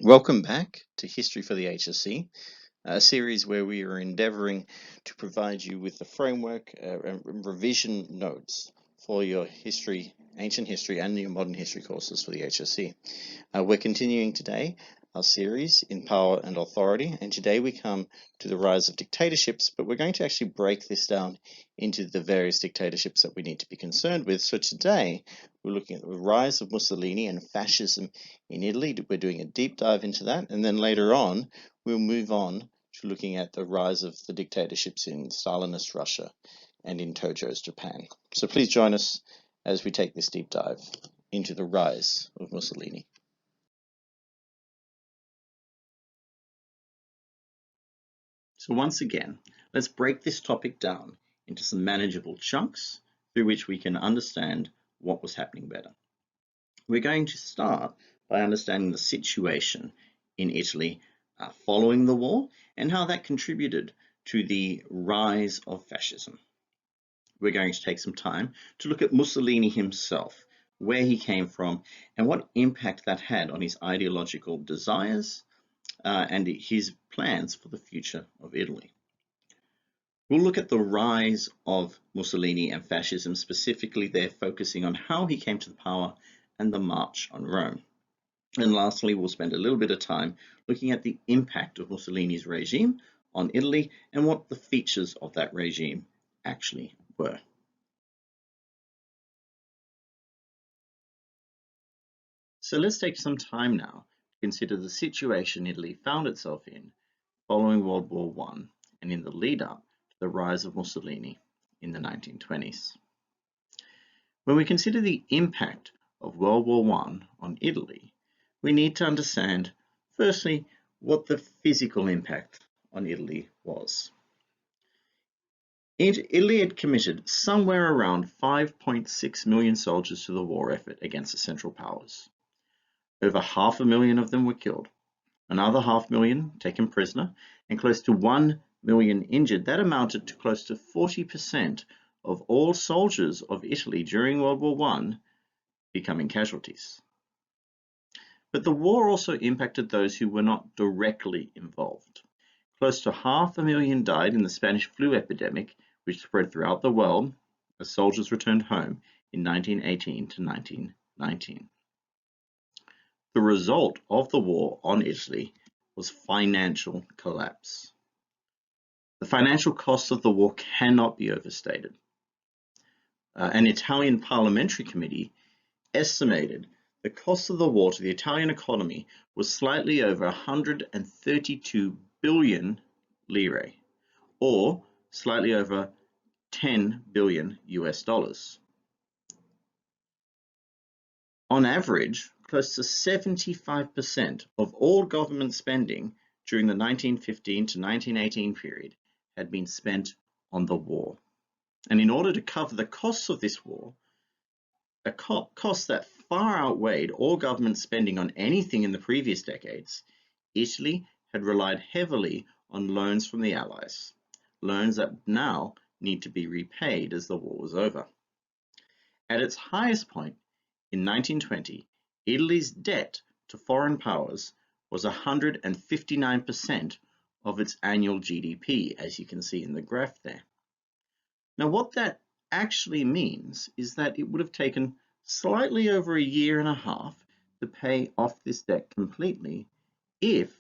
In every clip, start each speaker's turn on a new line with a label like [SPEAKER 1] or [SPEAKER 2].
[SPEAKER 1] Welcome back to History for the HSC, a series where we are endeavouring to provide you with the framework and revision notes for your history, ancient history and your modern history courses for the HSC. We're continuing today our series in Power and Authority, and today we come to the rise of dictatorships, but we're going to actually break this down into the various dictatorships that we need to be concerned with. So today we're looking at the rise of Mussolini and fascism in Italy. We're doing a deep dive into that, and then later on we'll move on to looking at the rise of the dictatorships in Stalinist Russia and in Tojo's Japan. So please join us as we take this deep dive into the rise of Mussolini. So once again, let's break this topic down into some manageable chunks through which we can understand what was happening better. We're going to start by understanding the situation in Italy following the war and how that contributed to the rise of fascism. We're going to take some time to look at Mussolini himself, where he came from, and what impact that had on his ideological desires and his plans for the future of Italy. We'll look at the rise of Mussolini and fascism, specifically there focusing on how he came to the power and the march on Rome. And lastly, we'll spend a little bit of time looking at the impact of Mussolini's regime on Italy and what the features of that regime actually were. So let's take some time now to consider the situation Italy found itself in following World War I and in the lead up to the rise of Mussolini in the 1920s. When we consider the impact of World War I on Italy, we need to understand, firstly, what the physical impact on Italy was. Italy had committed somewhere around 5.6 million soldiers to the war effort against the Central Powers. Over 500,000 of them were killed, another 500,000 taken prisoner, and close to 1 million injured. That amounted to close to 40% of all soldiers of Italy during World War I becoming casualties. But the war also impacted those who were not directly involved. Close to 500,000 died in the Spanish flu epidemic, which spread throughout the world as soldiers returned home in 1918 to 1919. The result of the war on Italy was financial collapse. The financial costs of the war cannot be overstated. An Italian parliamentary committee estimated the cost of the war to the Italian economy was slightly over 132 billion lire, or slightly over 10 billion US dollars. On average, close to 75% of all government spending during the 1915 to 1918 period had been spent on the war. And in order to cover the costs of this war, a cost that far outweighed all government spending on anything in the previous decades, Italy had relied heavily on loans from the Allies, loans that now need to be repaid as the war was over. At its highest point, in 1920, Italy's debt to foreign powers was 159% of its annual GDP, as you can see in the graph there. Now, what that actually means is that it would have taken slightly over a year and a half to pay off this debt completely if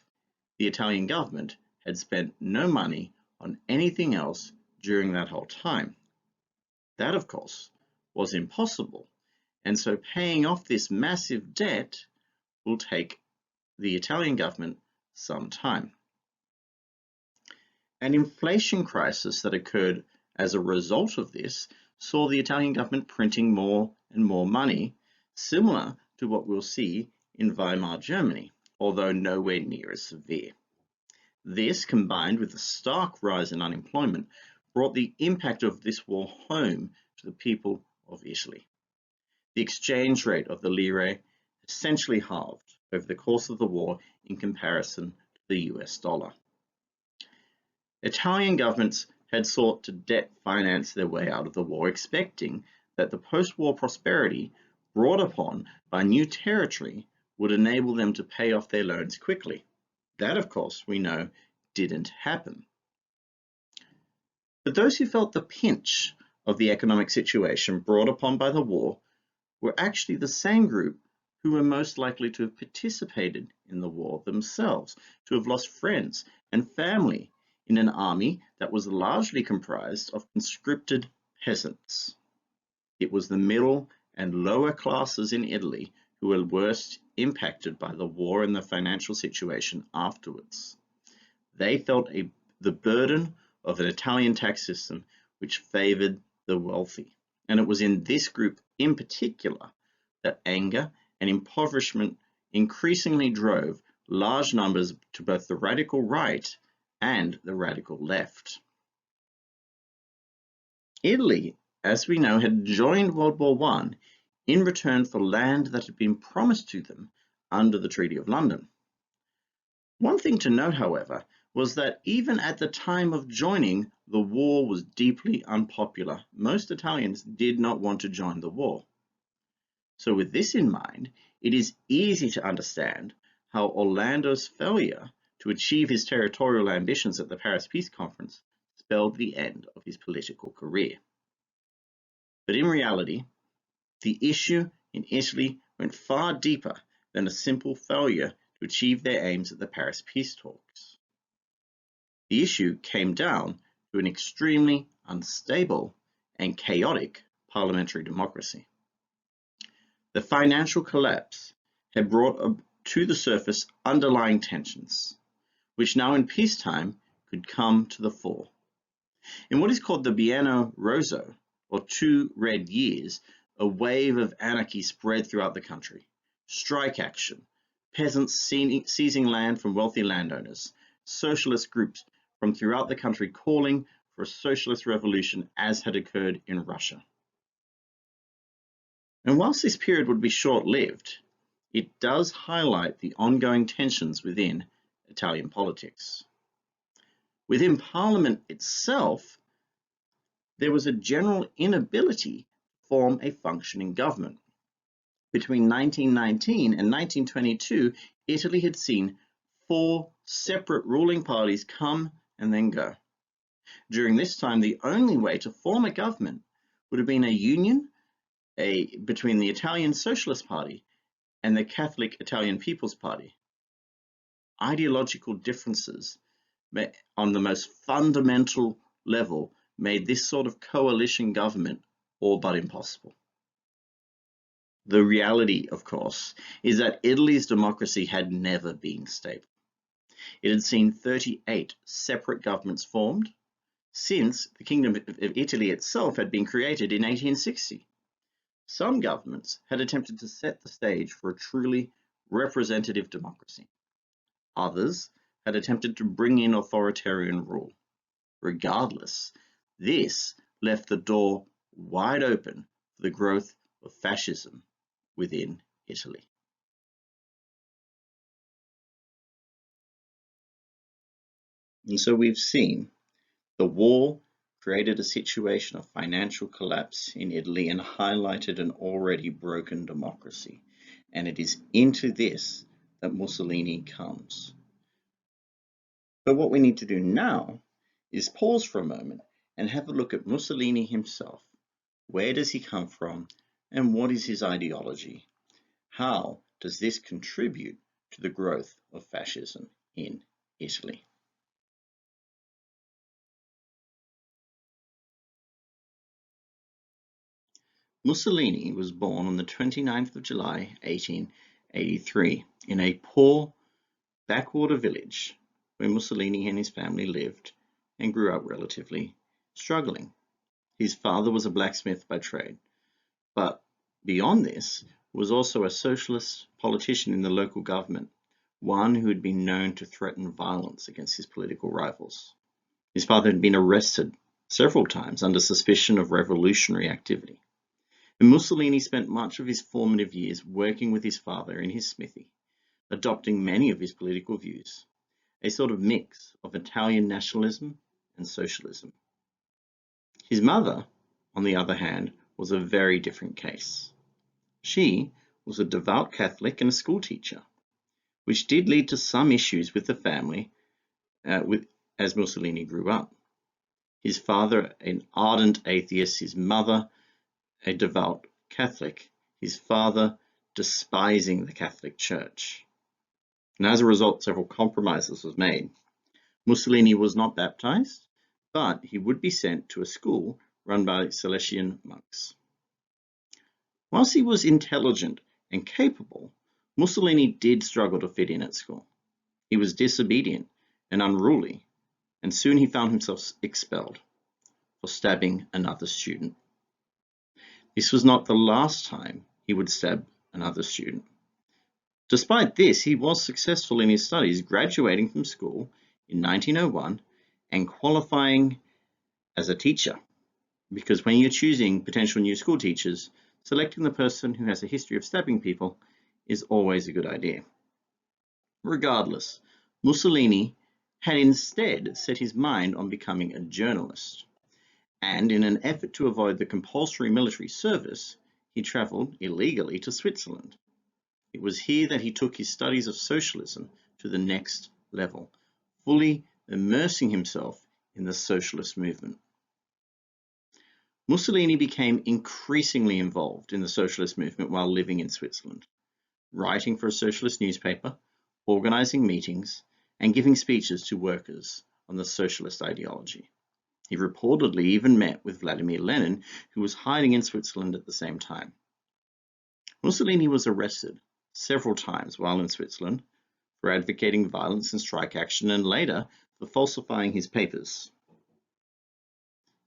[SPEAKER 1] the Italian government had spent no money on anything else during that whole time. That, of course, was impossible. And so paying off this massive debt will take the Italian government some time. An inflation crisis that occurred as a result of this saw the Italian government printing more and more money, similar to what we'll see in Weimar Germany, although nowhere near as severe. This, combined with the stark rise in unemployment, brought the impact of this war home to the people of Italy. The exchange rate of the lire essentially halved over the course of the war in comparison to the US dollar. Italian governments had sought to debt finance their way out of the war, expecting that the post-war prosperity brought upon by new territory would enable them to pay off their loans quickly. That, of course, we know didn't happen. But those who felt the pinch of the economic situation brought upon by the war were actually the same group who were most likely to have participated in the war themselves, to have lost friends and family in an army that was largely comprised of conscripted peasants. It was the middle and lower classes in Italy who were worst impacted by the war and the financial situation afterwards. They felt the burden of an Italian tax system which favored the wealthy. And it was in this group in particular that anger and impoverishment increasingly drove large numbers to both the radical right and the radical left. Italy, as we know, had joined World War I in return for land that had been promised to them under the Treaty of London. One thing to note, however, was that even at the time of joining, the war was deeply unpopular. Most Italians did not want to join the war. So with this in mind, it is easy to understand how Orlando's failure to achieve his territorial ambitions at the Paris Peace Conference spelled the end of his political career. But in reality, the issue in Italy went far deeper than a simple failure to achieve their aims at the Paris peace talks. The issue came down to an extremely unstable and chaotic parliamentary democracy. The financial collapse had brought to the surface underlying tensions, which now in peacetime could come to the fore. In what is called the Biennio Rosso, or 2 Red Years, a wave of anarchy spread throughout the country. Strike action, peasants seizing land from wealthy landowners, socialist groups from throughout the country calling for a socialist revolution as had occurred in Russia. And whilst this period would be short-lived, it does highlight the ongoing tensions within Italian politics. Within Parliament itself, there was a general inability to form a functioning government. Between 1919 and 1922, Italy had seen 4 separate ruling parties come and then go. During this time, the only way to form a government would have been a union between the Italian Socialist Party and the Catholic Italian People's Party. Ideological differences on the most fundamental level made this sort of coalition government all but impossible. The reality, of course, is that Italy's democracy had never been stable. It had seen 38 separate governments formed since the Kingdom of Italy itself had been created in 1860. Some governments had attempted to set the stage for a truly representative democracy. Others had attempted to bring in authoritarian rule. Regardless, this left the door wide open for the growth of fascism within Italy. And so we've seen the war created a situation of financial collapse in Italy and highlighted an already broken democracy. And it is into this that Mussolini comes. But what we need to do now is pause for a moment and have a look at Mussolini himself. Where does he come from and what is his ideology? How does this contribute to the growth of fascism in Italy? Mussolini was born on the 29th of July, 1883, in a poor backwater village where Mussolini and his family lived and grew up relatively struggling. His father was a blacksmith by trade, but beyond this was also a socialist politician in the local government, one who had been known to threaten violence against his political rivals. His father had been arrested several times under suspicion of revolutionary activity. And Mussolini spent much of his formative years working with his father in his smithy, adopting many of his political views, a sort of mix of Italian nationalism and socialism. His mother, on the other hand, was a very different case. She was a devout Catholic and a schoolteacher, which did lead to some issues with the family as Mussolini grew up. His father, an ardent atheist, his mother, a devout Catholic, his father despising the Catholic Church. And as a result, several compromises were made. Mussolini was not baptized, but he would be sent to a school run by Salesian monks. Whilst he was intelligent and capable, Mussolini did struggle to fit in at school. He was disobedient and unruly, and soon he found himself expelled for stabbing another student. This was not the last time he would stab another student. Despite this, he was successful in his studies, graduating from school in 1901 and qualifying as a teacher. Because when you're choosing potential new school teachers, selecting the person who has a history of stabbing people is always a good idea. Regardless, Mussolini had instead set his mind on becoming a journalist. And in an effort to avoid the compulsory military service, he traveled illegally to Switzerland. It was here that he took his studies of socialism to the next level, fully immersing himself in the socialist movement. Mussolini became increasingly involved in the socialist movement while living in Switzerland, writing for a socialist newspaper, organizing meetings, and giving speeches to workers on the socialist ideology. He reportedly even met with Vladimir Lenin, who was hiding in Switzerland at the same time. Mussolini was arrested several times while in Switzerland for advocating violence and strike action, and later for falsifying his papers.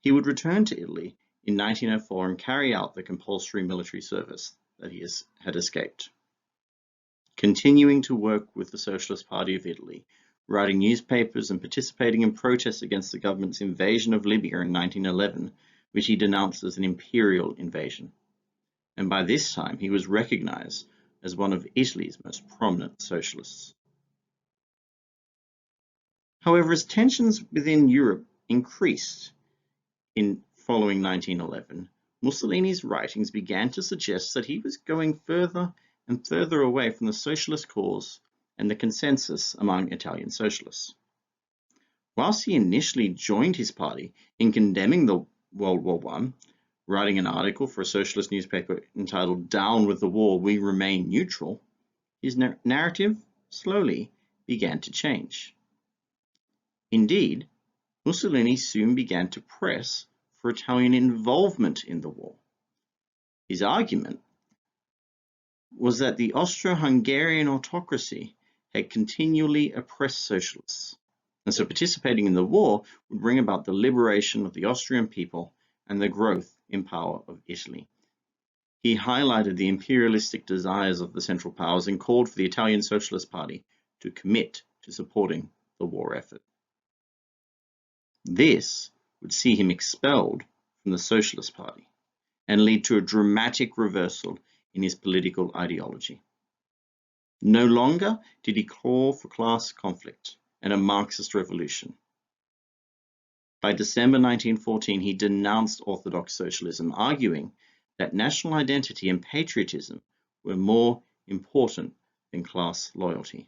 [SPEAKER 1] He would return to Italy in 1904 and carry out the compulsory military service that he had escaped. Continuing to work with the Socialist Party of Italy, writing newspapers and participating in protests against the government's invasion of Libya in 1911, which he denounced as an imperial invasion. And by this time, he was recognized as one of Italy's most prominent socialists. However, as tensions within Europe increased in following 1911, Mussolini's writings began to suggest that he was going further and further away from the socialist cause and the consensus among Italian socialists. Whilst he initially joined his party in condemning the World War I, writing an article for a socialist newspaper entitled "Down with the War, We Remain Neutral," his narrative slowly began to change. Indeed, Mussolini soon began to press for Italian involvement in the war. His argument was that the Austro-Hungarian autocracy had continually oppressed socialists, and so participating in the war would bring about the liberation of the Austrian people and the growth in power of Italy. He highlighted the imperialistic desires of the Central Powers and called for the Italian Socialist Party to commit to supporting the war effort. This would see him expelled from the Socialist Party and lead to a dramatic reversal in his political ideology. No longer did he call for class conflict and a Marxist revolution. By December 1914, he denounced orthodox socialism, arguing that national identity and patriotism were more important than class loyalty.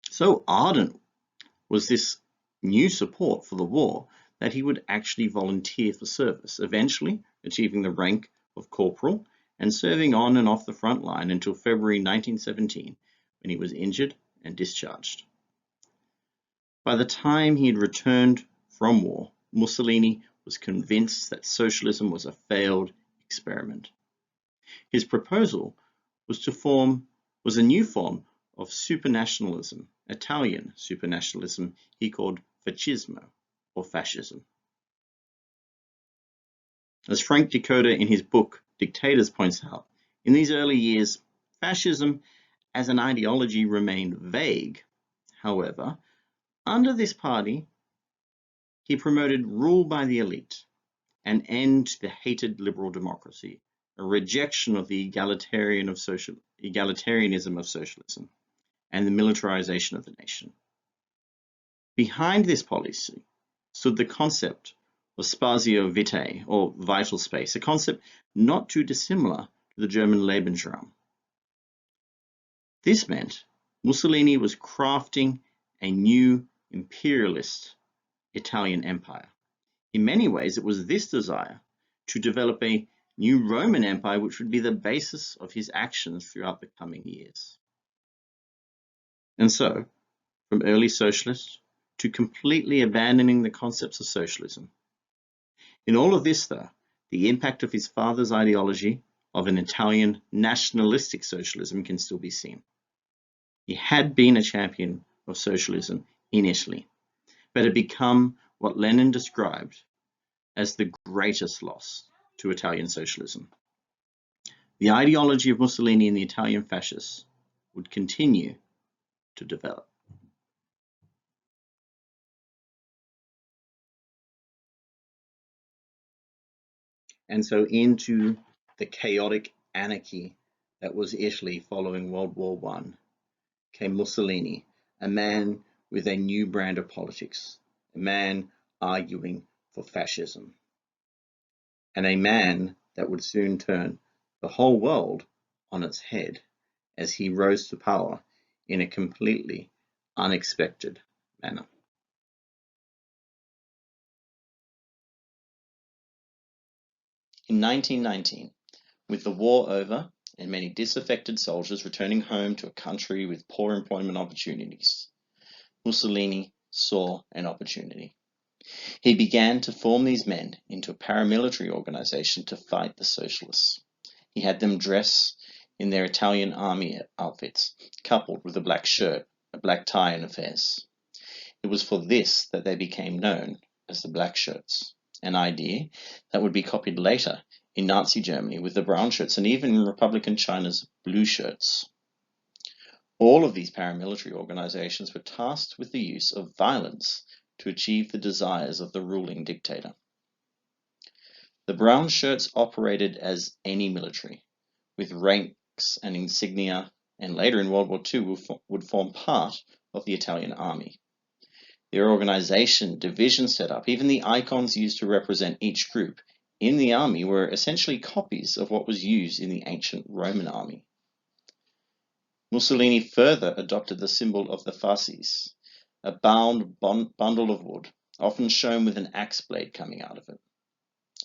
[SPEAKER 1] So ardent was this new support for the war that he would actually volunteer for service, eventually achieving the rank of corporal and serving on and off the front line until February 1917, when he was injured and discharged. By the time he had returned from war, Mussolini was convinced that socialism was a failed experiment. His proposal was a new form of supranationalism, Italian supranationalism he called fascismo, or fascism. As Frank Decoder in his book Dictators points out, in these early years, fascism as an ideology remained vague. However, under this party, he promoted rule by the elite, an end to the hated liberal democracy, a rejection of the egalitarianism of socialism, and the militarization of the nation. Behind this policy stood the concept of spazio vitae, or vital space, a concept not too dissimilar to the German Lebensraum. This meant Mussolini was crafting a new imperialist Italian empire. In many ways, it was this desire to develop a new Roman Empire which would be the basis of his actions throughout the coming years. And so, from early socialist to completely abandoning the concepts of socialism. In all of this, though, the impact of his father's ideology of an Italian nationalistic socialism can still be seen. He had been a champion of socialism in Italy, but had become what Lenin described as the greatest loss to Italian socialism. The ideology of Mussolini and the Italian fascists would continue to develop. And so into the chaotic anarchy that was Italy following World War I came Mussolini, a man with a new brand of politics, a man arguing for fascism, and a man that would soon turn the whole world on its head as he rose to power in a completely unexpected manner. In 1919, with the war over and many disaffected soldiers returning home to a country with poor employment opportunities, Mussolini saw an opportunity. He began to form these men into a paramilitary organization to fight the socialists. He had them dress in their Italian army outfits, coupled with a black shirt, a black tie, and a fez. It was for this that they became known as the Black Shirts, an idea that would be copied later in Nazi Germany with the brown shirts and even in Republican China's blue shirts. All of these paramilitary organizations were tasked with the use of violence to achieve the desires of the ruling dictator. The brown shirts operated as any military, with ranks and insignia, and later in World War II would form part of the Italian army. Their organization, division setup, even the icons used to represent each group in the army were essentially copies of what was used in the ancient Roman army. Mussolini further adopted the symbol of the fasces, a bound bundle of wood, often shown with an axe blade coming out of it.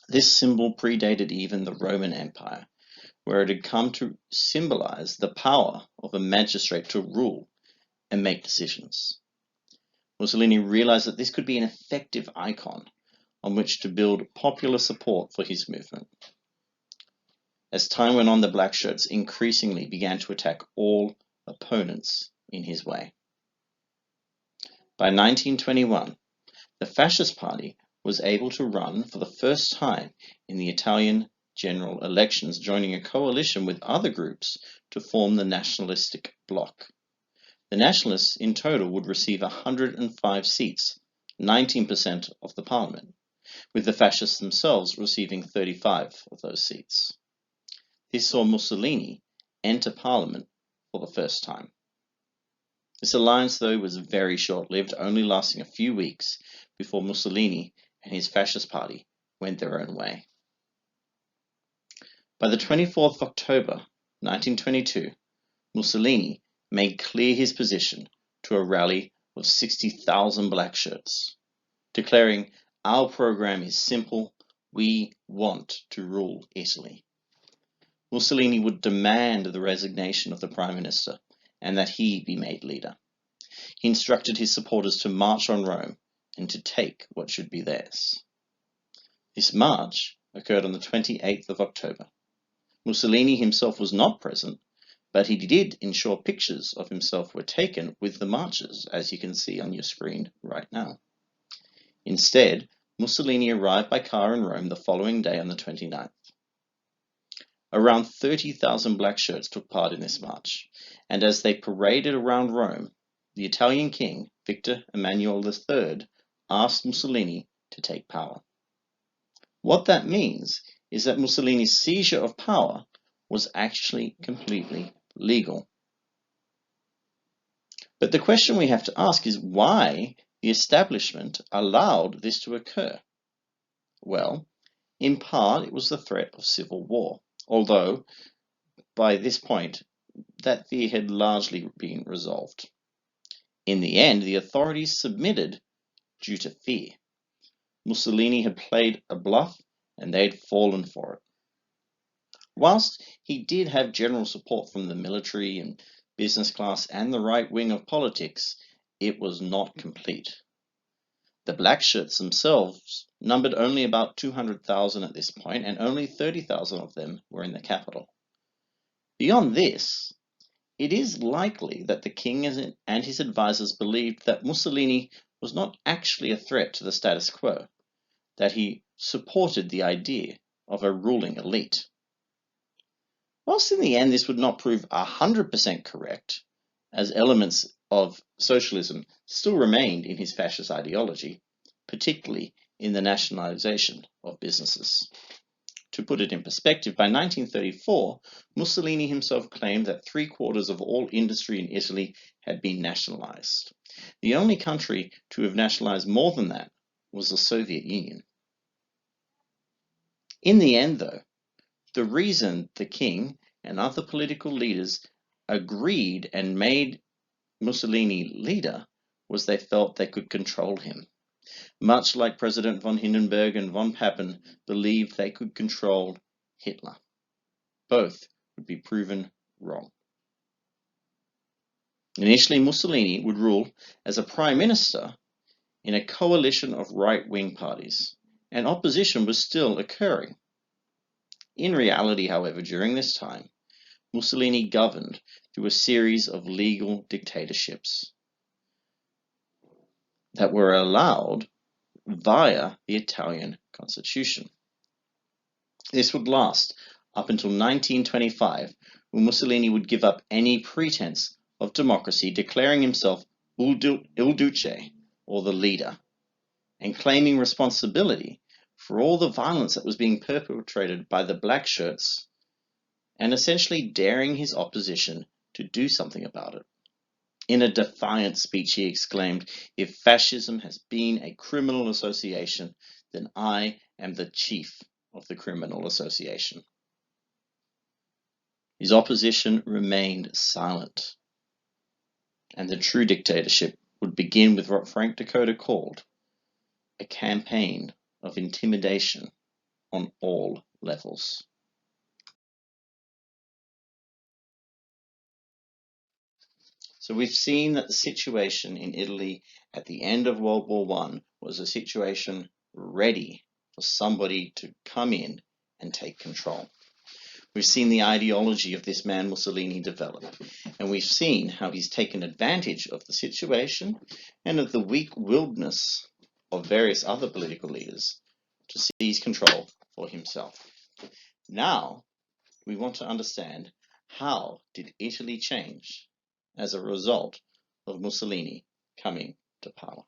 [SPEAKER 1] This symbol predated even the Roman Empire, where it had come to symbolize the power of a magistrate to rule and make decisions. Mussolini realized that this could be an effective icon on which to build popular support for his movement. As time went on, the black shirts increasingly began to attack all opponents in his way. By 1921, the Fascist Party was able to run for the first time in the Italian general elections, joining a coalition with other groups to form the nationalistic bloc. The nationalists in total would receive 105 seats, 19% of the parliament, with the fascists themselves receiving 35 of those seats. This saw Mussolini enter parliament for the first time. This alliance, though, was very short-lived, only lasting a few weeks before Mussolini and his fascist party went their own way. By the 24th of October, 1922, Mussolini made clear his position to a rally of 60,000 black shirts, declaring, "Our program is simple. We want to rule Italy." Mussolini would demand the resignation of the Prime Minister and that he be made leader. He instructed his supporters to march on Rome and to take what should be theirs. This march occurred on the 28th of October. Mussolini himself was not present, but he did ensure pictures of himself were taken with the marchers, as you can see on your screen right now. Instead, Mussolini arrived by car in Rome the following day on the 29th. Around 30,000 black shirts took part in this march, and as they paraded around Rome, the Italian king, Victor Emmanuel III, asked Mussolini to take power. What that means is that Mussolini's seizure of power was actually completely legal. But the question we have to ask is why the establishment allowed this to occur. Well, in part, it was the threat of civil war, although by this point that fear had largely been resolved. In the end, the authorities submitted due to fear. Mussolini had played a bluff and they had fallen for it. Whilst he did have general support from the military and business class and the right wing of politics, it was not complete. The black shirts themselves numbered only about 200,000 at this point, and only 30,000 of them were in the capital. Beyond this, it is likely that the king and his advisors believed that Mussolini was not actually a threat to the status quo, that he supported the idea of a ruling elite. Whilst in the end this would not prove 100% correct, as elements of socialism still remained in his fascist ideology, particularly in the nationalization of businesses. To put it in perspective, by 1934, Mussolini himself claimed that 3/4 of all industry in Italy had been nationalized. The only country to have nationalized more than that was the Soviet Union. In the end, though, the reason the king and other political leaders agreed and made Mussolini leader was they felt they could control him. Much like President von Hindenburg and von Papen believed they could control Hitler. Both would be proven wrong. Initially, Mussolini would rule as a prime minister in a coalition of right-wing parties, and opposition was still occurring. In reality, however, during this time, Mussolini governed through a series of legal dictatorships that were allowed via the Italian constitution. This would last up until 1925, when Mussolini would give up any pretense of democracy, declaring himself Il Duce, or the leader, and claiming responsibility for all the violence that was being perpetrated by the black shirts, and essentially daring his opposition to do something about it. In a defiant speech, he exclaimed, "If fascism has been a criminal association, then I am the chief of the criminal association." His opposition remained silent, and the true dictatorship would begin with what Frank Dakota called a campaign of intimidation on all levels. So we've seen that the situation in Italy at the end of World War I was a situation ready for somebody to come in and take control. We've seen the ideology of this man Mussolini develop, and we've seen how he's taken advantage of the situation and of the weak-willedness of various other political leaders to seize control for himself. Now, we want to understand, how did Italy change as a result of Mussolini coming to power?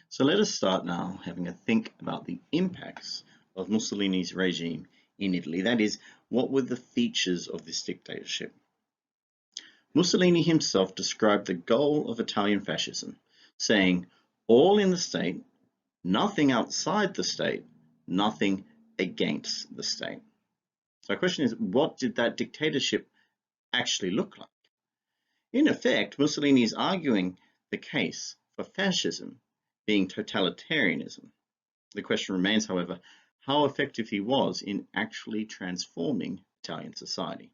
[SPEAKER 1] So let us start now having a think about the impacts of Mussolini's regime in Italy. That is, what were the features of this dictatorship? Mussolini himself described the goal of Italian fascism, saying, "All in the state, nothing outside the state, nothing against the state." So the question is, what did that dictatorship actually look like? In effect, Mussolini is arguing the case for fascism being totalitarianism. The question remains, however, how effective he was in actually transforming Italian society.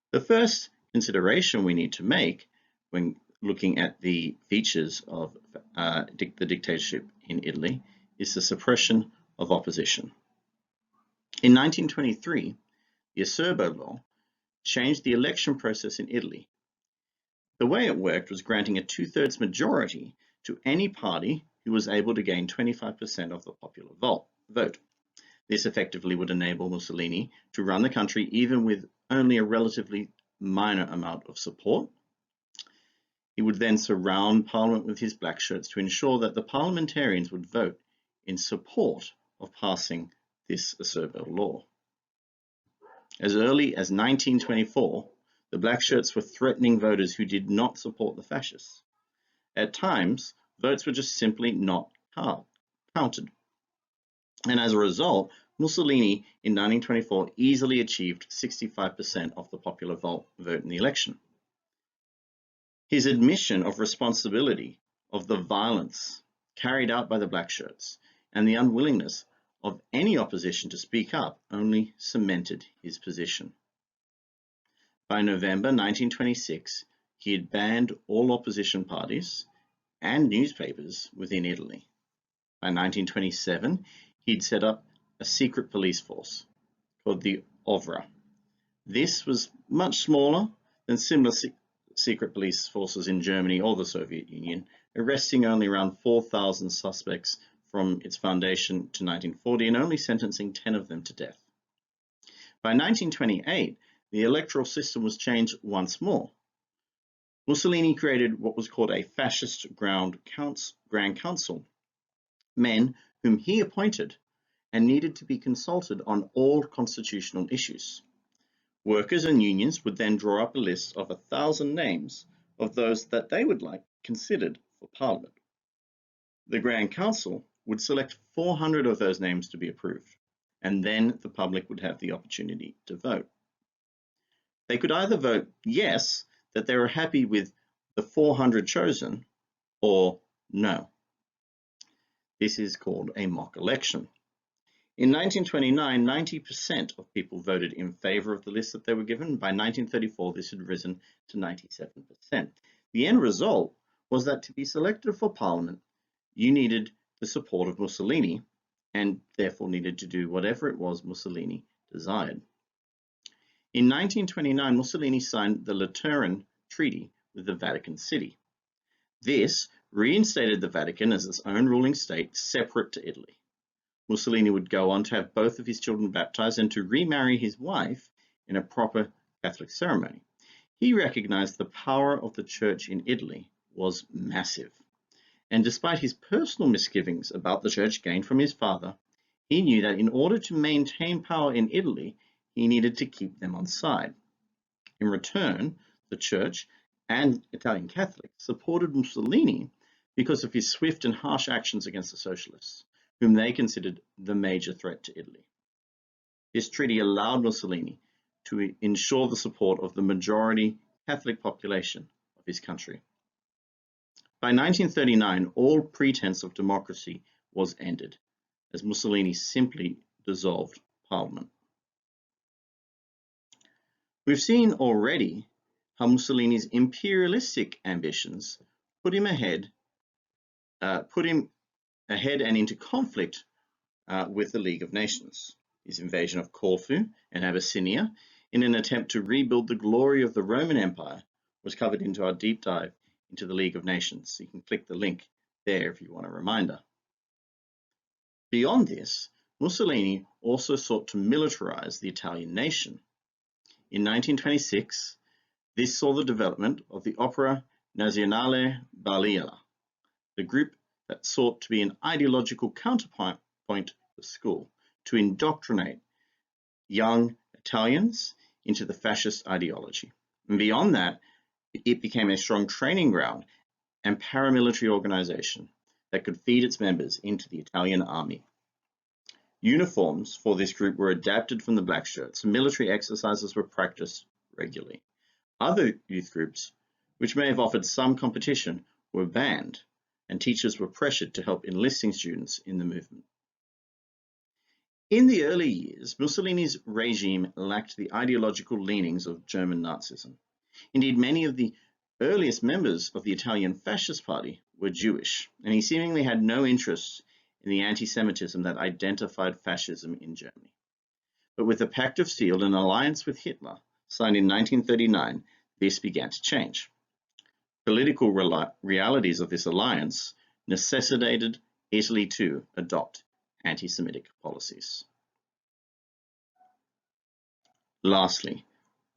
[SPEAKER 1] The first consideration we need to make when looking at the features of the dictatorship in Italy is the suppression of opposition. In 1923, the Acerbo law changed the election process in Italy. The way it worked was granting a 2/3 majority to any party who was able to gain 25% of the popular vote. This effectively would enable Mussolini to run the country even with only a relatively minor amount of support. He would then surround Parliament with his black shirts to ensure that the parliamentarians would vote in support of passing this Acerbo law. As early as 1924, the black shirts were threatening voters who did not support the fascists. At times, votes were just simply not counted. And as a result, Mussolini in 1924 easily achieved 65% of the popular vote in the election. His admission of responsibility of the violence carried out by the black shirts and the unwillingness of any opposition to speak up only cemented his position. By November 1926, he had banned all opposition parties and newspapers within Italy. By 1927, he'd set up a secret police force called the OVRA. This was much smaller than similar secret police forces in Germany or the Soviet Union, arresting only around 4,000 suspects from its foundation to 1940 and only sentencing 10 of them to death. By 1928, the electoral system was changed once more. Mussolini created what was called a fascist Grand Council, men whom he appointed and needed to be consulted on all constitutional issues. Workers and unions would then draw up a list of 1,000 names of those that they would like considered for Parliament. The Grand Council would select 400 of those names to be approved, and then the public would have the opportunity to vote. They could either vote yes, that they were happy with the 400 chosen, or no. This is called a mock election. In 1929, 90% of people voted in favor of the list that they were given. By 1934, this had risen to 97%. The end result was that to be selected for Parliament, you needed the support of Mussolini, and therefore needed to do whatever it was Mussolini desired. In 1929, Mussolini signed the Lateran Treaty with the Vatican City. This reinstated the Vatican as its own ruling state, separate to Italy. Mussolini would go on to have both of his children baptized and to remarry his wife in a proper Catholic ceremony. He recognized the power of the church in Italy was massive. And despite his personal misgivings about the church gained from his father, he knew that in order to maintain power in Italy, he needed to keep them on side. In return, the church and Italian Catholics supported Mussolini because of his swift and harsh actions against the socialists, whom they considered the major threat to Italy. This treaty allowed Mussolini to ensure the support of the majority Catholic population of his country. By 1939, all pretense of democracy was ended, as Mussolini simply dissolved Parliament. We've seen already how Mussolini's imperialistic ambitions put him ahead and into conflict with the League of Nations. His invasion of Corfu and Abyssinia in an attempt to rebuild the glory of the Roman Empire was covered into our deep dive into the League of Nations. You can click the link there if you want a reminder. Beyond this, Mussolini also sought to militarize the Italian nation. In 1926, this saw the development of the Opera Nazionale Balliera, the group that sought to be an ideological counterpoint to the school, to indoctrinate young Italians into the fascist ideology. And beyond that, it became a strong training ground and paramilitary organization that could feed its members into the Italian army. Uniforms for this group were adapted from the black shirts, and military exercises were practiced regularly. Other youth groups, which may have offered some competition, were banned, and teachers were pressured to help enlisting students in the movement. In the early years, Mussolini's regime lacked the ideological leanings of German Nazism. Indeed, many of the earliest members of the Italian Fascist Party were Jewish, and he seemingly had no interest in the anti-Semitism that identified fascism in Germany. But with the Pact of Steel and alliance with Hitler, signed in 1939, this began to change. Political realities of this alliance necessitated Italy to adopt anti-Semitic policies. Lastly,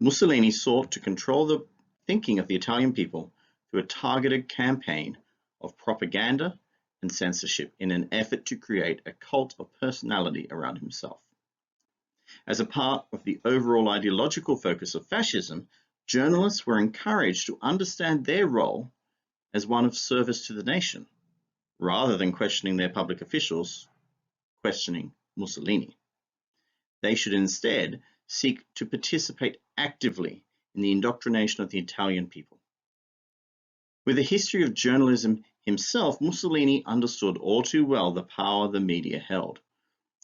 [SPEAKER 1] Mussolini sought to control the thinking of the Italian people through a targeted campaign of propaganda and censorship in an effort to create a cult of personality around himself. As a part of the overall ideological focus of fascism, journalists were encouraged to understand their role as one of service to the nation, rather than questioning their public officials, questioning Mussolini. They should instead seek to participate actively in the indoctrination of the Italian people. With a history of journalism himself, Mussolini understood all too well the power the media held.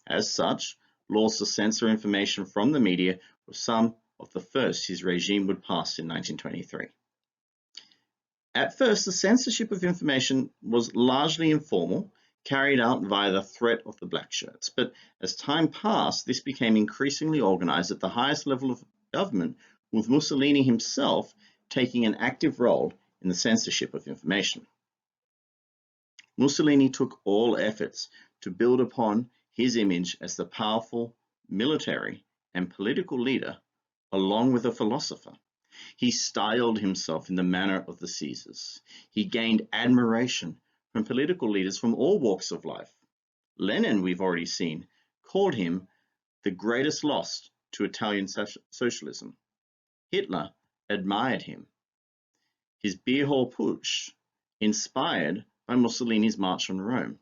[SPEAKER 1] As such, laws to censor information from the media were some of the first his regime would pass in 1923. At first, the censorship of information was largely informal, carried out via the threat of the black shirts. But as time passed, this became increasingly organized at the highest level of government, with Mussolini himself taking an active role in the censorship of information. Mussolini took all efforts to build upon his image as the powerful military and political leader, along with a philosopher. He styled himself in the manner of the Caesars. He gained admiration from political leaders from all walks of life. Lenin, we've already seen, called him the greatest loss to Italian socialism. Hitler admired him. His beer hall putsch, inspired by Mussolini's march on Rome.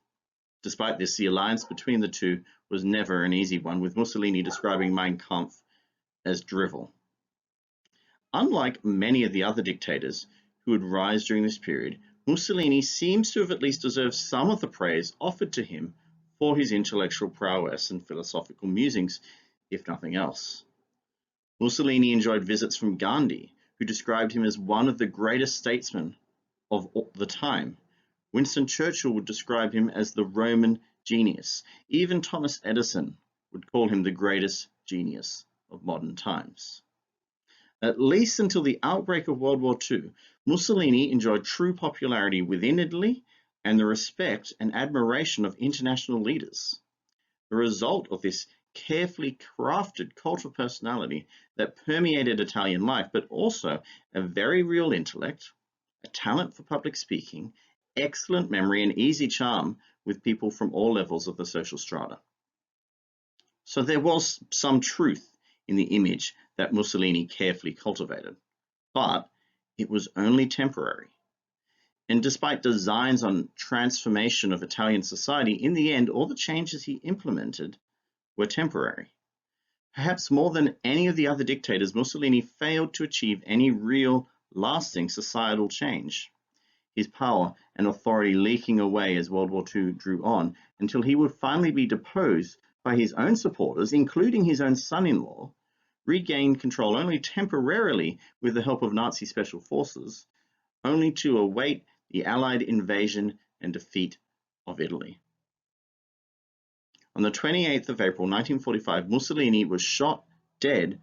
[SPEAKER 1] Despite this, the alliance between the two was never an easy one, with Mussolini describing Mein Kampf as drivel. Unlike many of the other dictators who would rise during this period, Mussolini seems to have at least deserved some of the praise offered to him for his intellectual prowess and philosophical musings, if nothing else. Mussolini enjoyed visits from Gandhi, who described him as one of the greatest statesmen of the time. Winston Churchill would describe him as the Roman genius. Even Thomas Edison would call him the greatest genius of modern times. At least until the outbreak of World War II, Mussolini enjoyed true popularity within Italy and the respect and admiration of international leaders. The result of this carefully crafted cult of personality that permeated Italian life, but also a very real intellect, a talent for public speaking, excellent memory, and easy charm with people from all levels of the social strata. So there was some truth in the image that Mussolini carefully cultivated, but it was only temporary. And despite designs on transformation of Italian society, in the end, all the changes he implemented were temporary. Perhaps more than any of the other dictators, Mussolini failed to achieve any real, lasting societal change, his power and authority leaking away as World War II drew on, until he would finally be deposed by his own supporters, including his own son-in-law, regained control only temporarily with the help of Nazi special forces, only to await the Allied invasion and defeat of Italy. On the 28th of April 1945, Mussolini was shot dead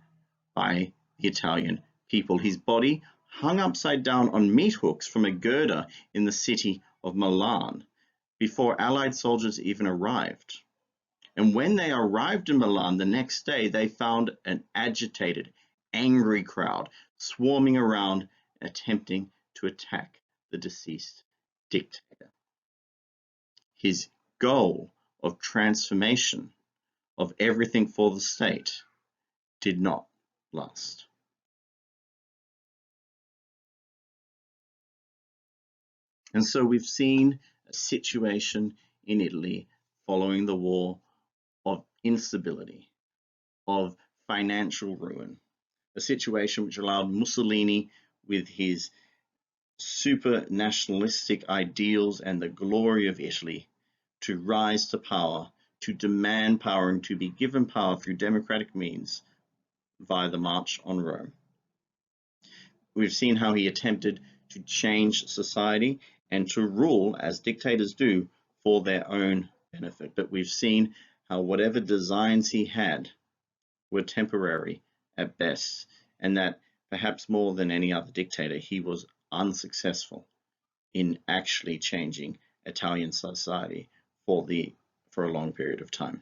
[SPEAKER 1] by the Italian people. His body hung upside down on meat hooks from a girder in the city of Milan before Allied soldiers even arrived. And when they arrived in Milan the next day, they found an agitated, angry crowd swarming around, attempting to attack the deceased dictator. His goal of transformation of everything for the state did not last. And so we've seen a situation in Italy following the war of instability, of financial ruin, a situation which allowed Mussolini, with his super nationalistic ideals and the glory of Italy, to rise to power, to demand power, and to be given power through democratic means via the March on Rome. We've seen how he attempted to change society and to rule, as dictators do, for their own benefit. But we've seen how whatever designs he had were temporary at best, and that perhaps more than any other dictator, he was unsuccessful in actually changing Italian society for a long period of time.